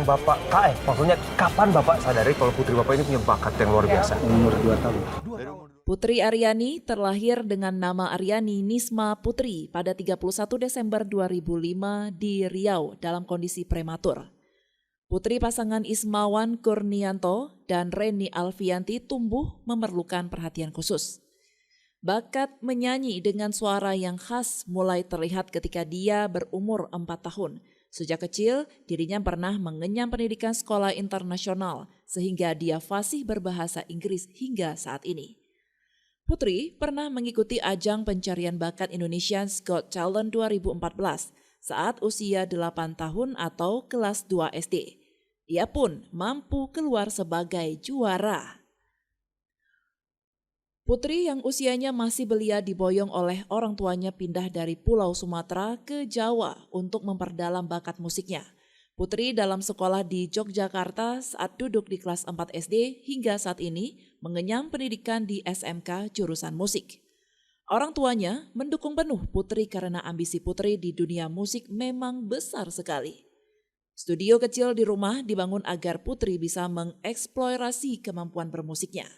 Bapak, maksudnya kapan Bapak sadari kalau putri Bapak ini punya bakat yang luar biasa? Umur 2 tahun. Putri Aryani terlahir dengan nama Aryani Nisma Putri pada 31 Desember 2005 di Riau dalam kondisi prematur. Putri pasangan Ismawan Kurnianto dan Reni Alfianti tumbuh memerlukan perhatian khusus. Bakat menyanyi dengan suara yang khas mulai terlihat ketika dia berumur 4 tahun. Sejak kecil, dirinya pernah mengenyam pendidikan sekolah internasional sehingga dia fasih berbahasa Inggris hingga saat ini. Putri pernah mengikuti ajang pencarian bakat Indonesia's Got Talent 2014 saat usia 8 tahun atau kelas 2 SD. Ia pun mampu keluar sebagai juara. Putri yang usianya masih belia diboyong oleh orang tuanya pindah dari Pulau Sumatera ke Jawa untuk memperdalam bakat musiknya. Putri dalam sekolah di Yogyakarta saat duduk di kelas 4 SD hingga saat ini mengenyam pendidikan di SMK jurusan musik. Orang tuanya mendukung penuh Putri karena ambisi Putri di dunia musik memang besar sekali. Studio kecil di rumah dibangun agar Putri bisa mengeksplorasi kemampuan bermusiknya.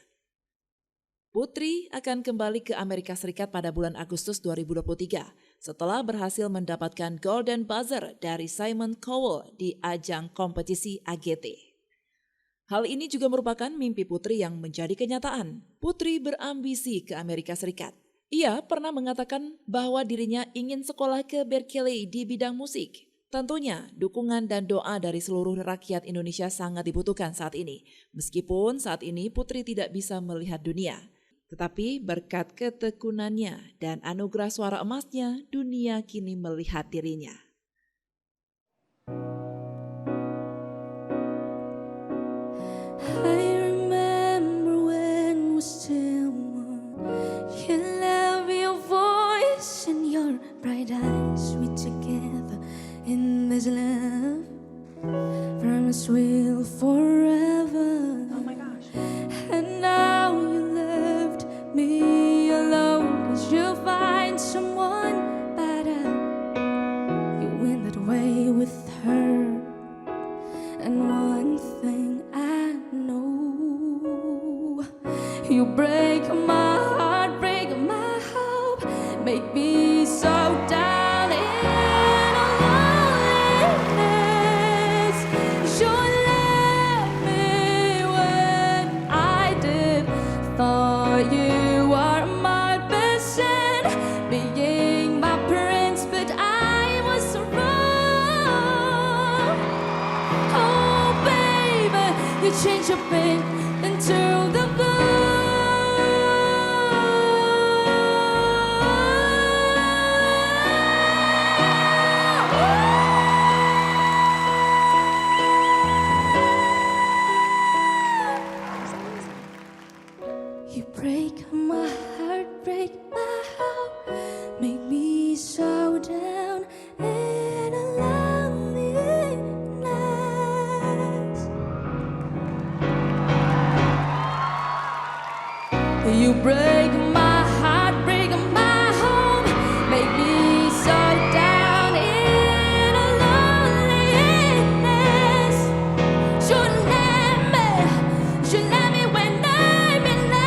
Putri akan kembali ke Amerika Serikat pada bulan Agustus 2023 setelah berhasil mendapatkan Golden Buzzer dari Simon Cowell di ajang kompetisi AGT. Hal ini juga merupakan mimpi Putri yang menjadi kenyataan. Putri berambisi ke Amerika Serikat. Ia pernah mengatakan bahwa dirinya ingin sekolah ke Berkeley di bidang musik. Tentunya dukungan dan doa dari seluruh rakyat Indonesia sangat dibutuhkan saat ini. Meskipun saat ini Putri tidak bisa melihat dunia. Tetapi berkat ketekunannya dan anugerah suara emasnya, dunia kini melihat dirinya. I remember when we still one. You love your voice and your bright eyes. We together in this love. Promise we'll forever. Oh my gosh. And now you left me alone 'cause you find someone better. You went that way with her. And one thing I know, you break my heart, break my hope, make me so down in loneliness. You left me when I did. Thought you were my best friend, being my prince, but I was wrong. Oh baby, you changed your pain into the blue. You break my heart, break my hope, make me so down in a loneliness. You break my heart, break my home, make me so down in a loneliness. You let me when I'm in love.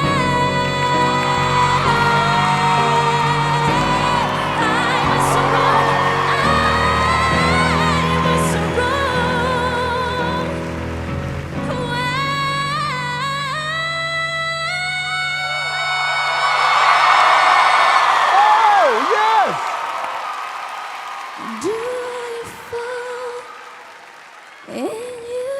I was so wrong. Oh, yes! Do I fall in you?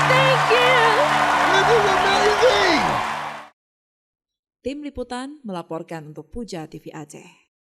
Thank you. This is amazing! Tim Liputan melaporkan untuk Puja TV Aceh.